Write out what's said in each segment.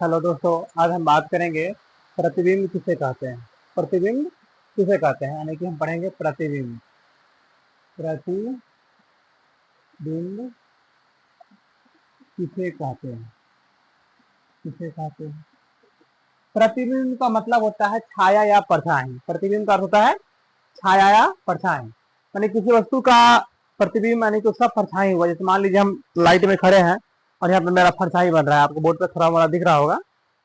Hello दोस्तों, आज हम बात करेंगे प्रतिबिंब किसे कहते हैं। प्रतिबिंब किसे कहते हैं यानी कि हम पढ़ेंगे प्रतिबिंब। प्रतिबिंब किसे कहते हैं, किसे कहते हैं। प्रतिबिंब का मतलब होता है छाया या परछाई। प्रतिबिंब का अर्थ होता है छाया या परछाई, यानी किसी वस्तु का प्रतिबिंब यानी कि उसका परछाई हुआ। जैसे मान लीजिए हम लाइट में खड़े हैं और यहाँ पे मेरा परछाई बन रहा है, आपको बोर्ड पे थोड़ा मोड़ा दिख रहा होगा,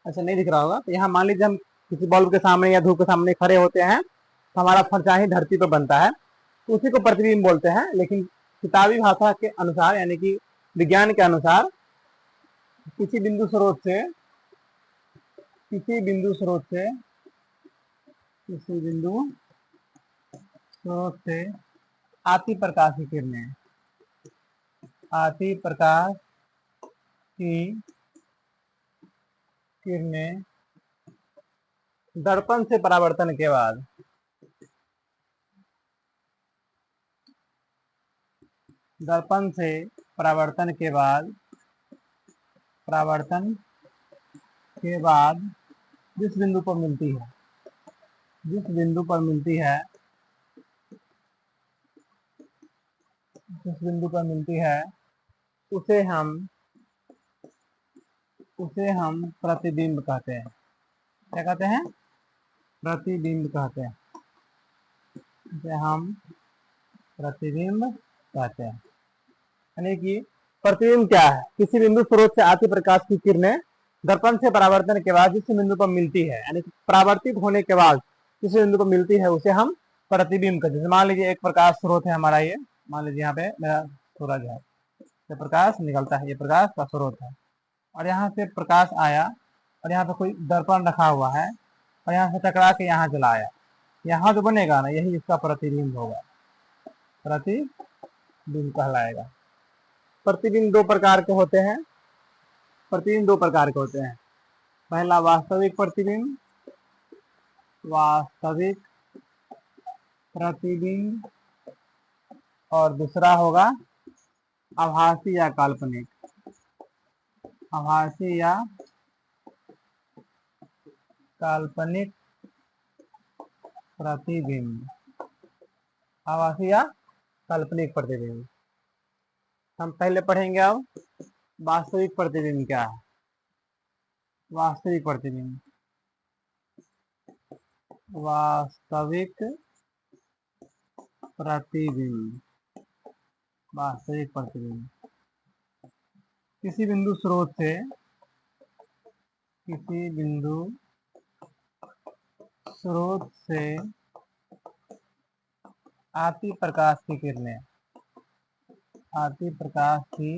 ऐसा नहीं दिख रहा होगा। तो यहाँ मान लीजिए हम किसी बल्ब के सामने या धूप के सामने खड़े होते हैं तो हमारा परछाई धरती पर बनता है, तो उसी को प्रतिबिंब बोलते हैं। लेकिन किताबी भाषा के अनुसार यानी कि विज्ञान के अनुसार किसी बिंदु स्रोत से किसी बिंदु स्रोत से किसी बिंदु स्रोत से आती प्रकाश की किरणें आती प्रकाश की किरणें दर्पण से परावर्तन के बाद दर्पण से परावर्तन के बाद परावर्तन के बाद जिस बिंदु पर मिलती है जिस बिंदु पर मिलती है जिस बिंदु पर मिलती है उसे हम प्रतिबिंब कहते हैं। क्या कहते हैं? प्रतिबिंब कहते हैं। इसे हम प्रतिबिंब कहते हैं। यानी कि प्रतिबिंब क्या है? किसी बिंदु स्रोत से आती प्रकाश की किरणें दर्पण से परावर्तन के बाद जिस बिंदु पर मिलती है, यानी कि परावर्तित होने के बाद किसी बिंदु पर मिलती है, उसे हम प्रतिबिंब कहते हैं। मान लीजिए एक प्रकाश स्रोत है हमारा, ये मान लीजिए यहाँ पे मेरा सूरज है, ये प्रकाश निकलता है, ये प्रकाश का स्रोत है, और यहाँ से प्रकाश आया और यहाँ पे कोई दर्पण रखा हुआ है और यहाँ से टकरा के यहाँ चला आया, यहाँ जो बनेगा ना, यही इसका प्रतिबिंब होगा, प्रतिबिंब कहलाएगा। प्रतिबिंब दो प्रकार के होते हैं। प्रतिबिंब दो प्रकार के होते हैं। पहला वास्तविक प्रतिबिंब, वास्तविक प्रतिबिंब, और दूसरा होगा आभासी या काल्पनिक, आभासी या काल्पनिक प्रतिबिंब, आभासी या काल्पनिक प्रतिबिंब। हम पहले पढ़ेंगे अब वास्तविक प्रतिबिंब क्या है। वास्तविक प्रतिबिंब, वास्तविक प्रतिबिंब, वास्तविक प्रतिबिंब किसी बिंदु स्रोत से किसी बिंदु स्रोत से आती प्रकाश की किरणें आती प्रकाश की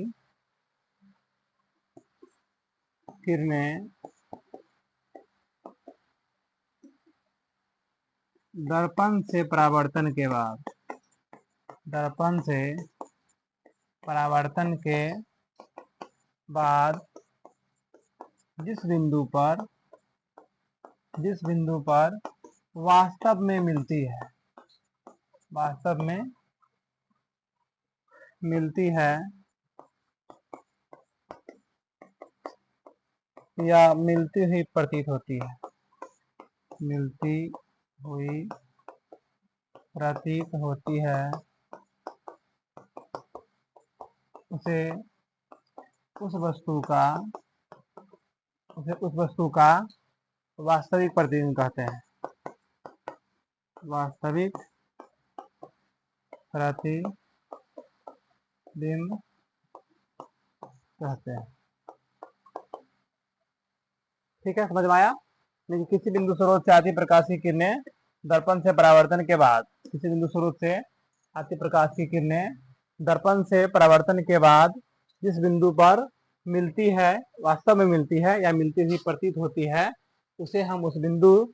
किरणें दर्पण से परावर्तन के बाद दर्पण से परावर्तन के बाद जिस बिंदु पर वास्तव में मिलती है, वास्तव में मिलती है या मिलती हुई प्रतीत होती है, मिलती हुई प्रतीत होती है, उसे उस वस्तु का वास्तविक प्रतिबिंब कहते हैं। वास्तविक प्रतिबिंब कहते हैं। ठीक है, समझ में आया? लेकिन किसी बिंदु स्रोत से आती प्रकाश की किरणें दर्पण से परावर्तन के बाद किसी बिंदु स्रोत से आती प्रकाश की किरणें दर्पण से परावर्तन के बाद जिस बिंदु पर मिलती है, वास्तव में मिलती है या मिलती हुई प्रतीत होती है, उसे हम उस बिंदु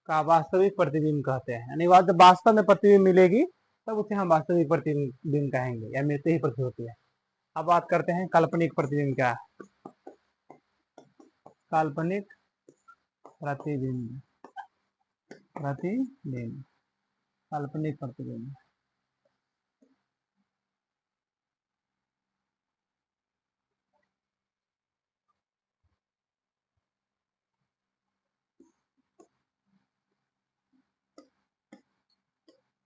का वास्तविक प्रतिबिंब कहते हैं। यानी जब वास्तव में प्रतिबिंब मिलेगी तब उसे हम वास्तविक प्रतिबिंब कहेंगे या मिलती ही प्रतीत होती है। अब बात करते हैं काल्पनिक प्रतिबिंब क्या है। काल्पनिक प्रतिबिंब, प्रतिबिंब, काल्पनिक प्रतिबिंब।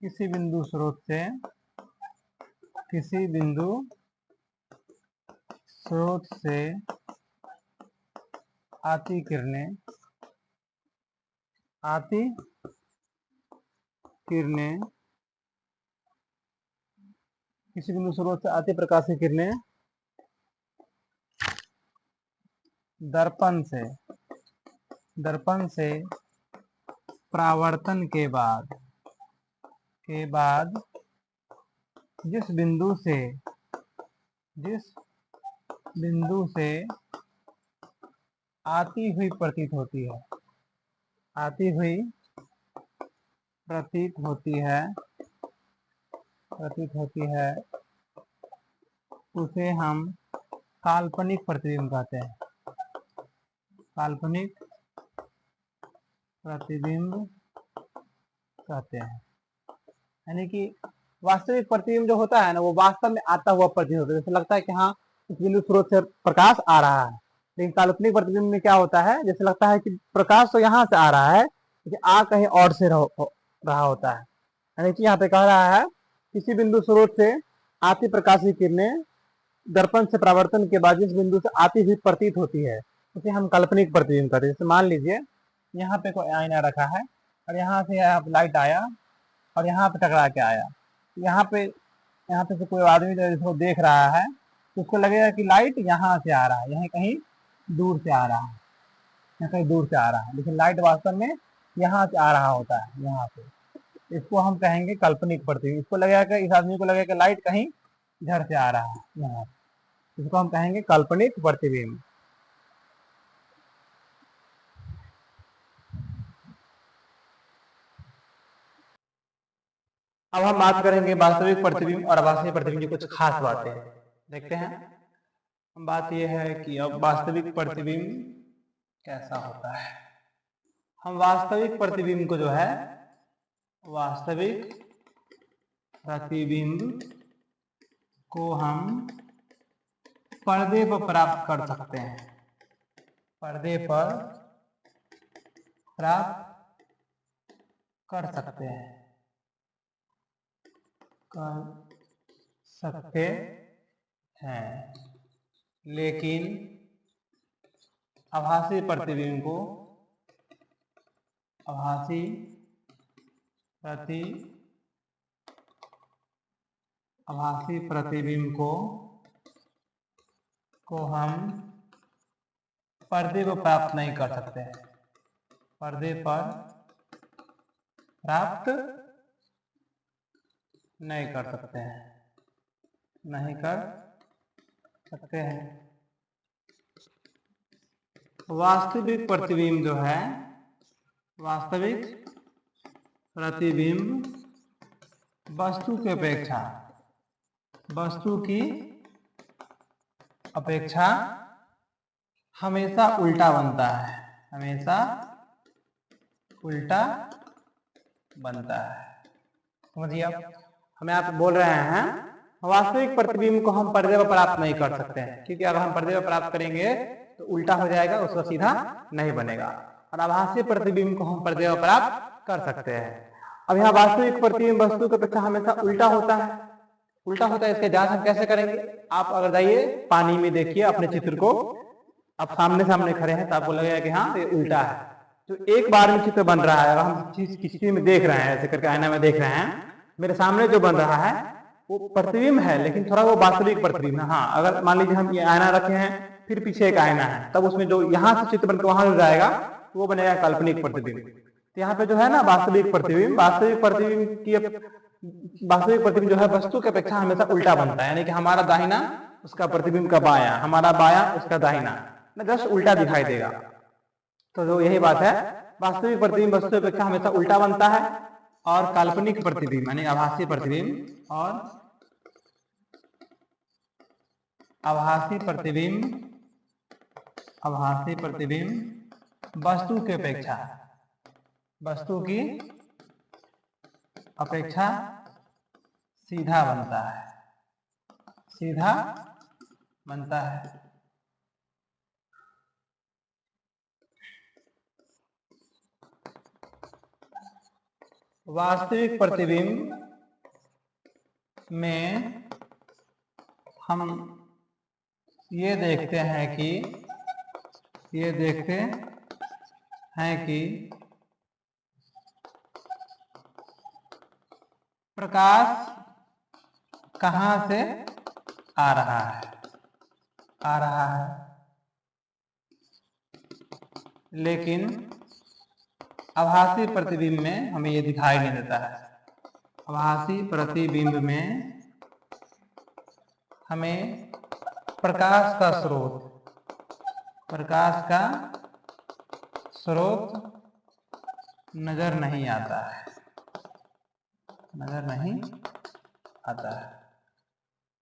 किसी बिंदु स्रोत से किसी बिंदु स्रोत से आती किरणें किसी बिंदु स्रोत से आती प्रकाश की किरणें दर्पण से परावर्तन के बाद जिस बिंदु से आती हुई प्रतीत होती है उसे हम काल्पनिक प्रतिबिंब कहते हैं। काल्पनिक प्रतिबिंब कहते हैं, यानी कि वास्तविक प्रतिबिंब जो होता है ना, वो वास्तव में आता हुआ प्रतीत होता है। जैसे लगता है कि हाँ, इस बिंदु स्रोत से प्रकाश आ रहा है। लेकिन काल्पनिक प्रतिबिंब में क्या होता है, जैसे लगता है कि प्रकाश तो यहाँ से आ रहा है, लेकिन आ कहीं और से रहा होता है। यानी कि यहाँ पे कह रहा है, किसी बिंदु स्रोत से आती प्रकाश की किरणें दर्पण से परावर्तन के बाद जिस बिंदु से आती हुई प्रतीत होती है, उसे हम काल्पनिक प्रतिबिंब कहते हैं। जैसे मान लीजिए यहाँ पे कोई आईना रखा है और यहाँ से लाइट आया और यहाँ पे टकरा के आया। यहाँ पे से कोई आदमी जो इसको देख रहा है तो उसको लगेगा कि लाइट यहाँ से आ रहा है, यहीं कहीं दूर से आ रहा है, लेकिन लाइट वास्तव में यहाँ से आ रहा होता है, यहाँ से। इसको हम कहेंगे काल्पनिक प्रतिबिंब। इसको लगेगा कि इस आदमी को लगेगा कि लाइट कहीं इधर से आ रहा है, यहाँ। इसको हम कहेंगे काल्पनिक प्रतिबिंब। अब हम बात करेंगे वास्तविक प्रतिबिंब और अवास्तविक प्रतिबिंब की कुछ खास बातें। देखते हैं। बात यह है कि अब वास्तविक प्रतिबिंब कैसा होता है। हम वास्तविक प्रतिबिंब को जो है, वास्तविक प्रतिबिंब को हम पर्दे पर प्राप्त कर सकते हैं। पर्दे पर प्राप्त कर सकते हैं, लेकिन आभासी प्रतिबिंब को हम पर्दे पर प्राप्त नहीं कर सकते हैं। पर्दे पर प्राप्त नहीं कर सकते हैं। वास्तविक प्रतिबिंब जो है, वास्तविक प्रतिबिंब वस्तु की अपेक्षा हमेशा उल्टा बनता है, समझिए। आप हमें आप बोल रहे हैं वास्तविक प्रतिबिंब को हम पर्दे पर प्राप्त नहीं कर सकते हैं, क्योंकि अगर हम पर्दे पर प्राप्त करेंगे तो उल्टा हो जाएगा, उसका सीधा नहीं बनेगा। और आभासी प्रतिबिंब को हम पर्दे पर प्राप्त कर सकते हैं। अब यहाँ वास्तविक प्रतिबिंब वस्तु की अपेक्षा हमेशा उल्टा होता है। इसके जांच हम कैसे करेंगे? आप अगर जाइए पानी में देखिए अपने चित्र को, आप सामने खड़े हैं तो आपको लगेगा कि हाँ ये उल्टा है। तो एक बार में चित्र बन रहा है। अगर हम किसी में देख रहे हैं, ऐसे करके आईना में देख रहे हैं, मेरे सामने जो बन रहा है वो प्रतिबिंब है, लेकिन थोड़ा वो वास्तविक प्रतिबिंब है। हाँ, अगर मान लीजिए हम ये आईना रखे हैं, फिर पीछे एक आईना है, तब उसमें जो यहाँ से चित्र बनकर वहां जाएगा वो बनेगा काल्पनिक प्रतिबिंब। तो यहाँ पे जो है ना वास्तविक प्रतिबिंब जो है वस्तु की अपेक्षा हमेशा उल्टा बनता है, यानी कि हमारा दाहिना उसका प्रतिबिंब का बायां, हमारा बायां उसका दाहिना, जस्ट उल्टा दिखाई देगा। तो जो यही बात है, वास्तविक प्रतिबिंब वस्तु की अपेक्षा हमेशा उल्टा बनता है, और काल्पनिक प्रतिबिंब यानी आभासी प्रतिबिंब वस्तु की अपेक्षा सीधा बनता है। वास्तविक प्रतिबिंब में हम ये देखते हैं कि प्रकाश कहाँ से आ रहा है लेकिन आभासी प्रतिबिंब में हमें ये दिखाई नहीं देता है। आभासी प्रतिबिंब में हमें प्रकाश का स्रोत नजर नहीं आता है।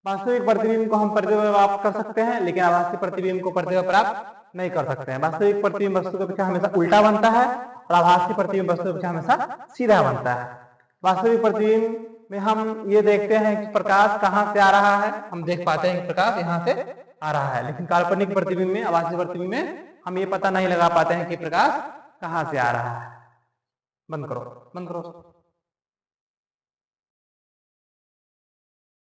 वास्तविक प्रतिबिंब को हम पर्दे पर प्राप्त कर सकते हैं, लेकिन आभासी प्रतिबिंब को पर्दे पर प्राप्त नहीं कर सकते हैं। वास्तविक प्रतिबिंब वस्तु के पीछे हमेशा उल्टा बनता है और आभासी प्रतिबिंब वस्तु के पीछे हमेशा सीधा बनता है। वास्तविक प्रतिबिंब में हम ये देखते हैं कि प्रकाश कहाँ से आ रहा है, हम देख पाते हैं कि प्रकाश यहाँ से आ रहा है, लेकिन काल्पनिक प्रतिबिंब में, आभासी प्रतिबिंब में हम ये पता नहीं लगा पाते हैं कि प्रकाश कहाँ से आ रहा है। बंद करो।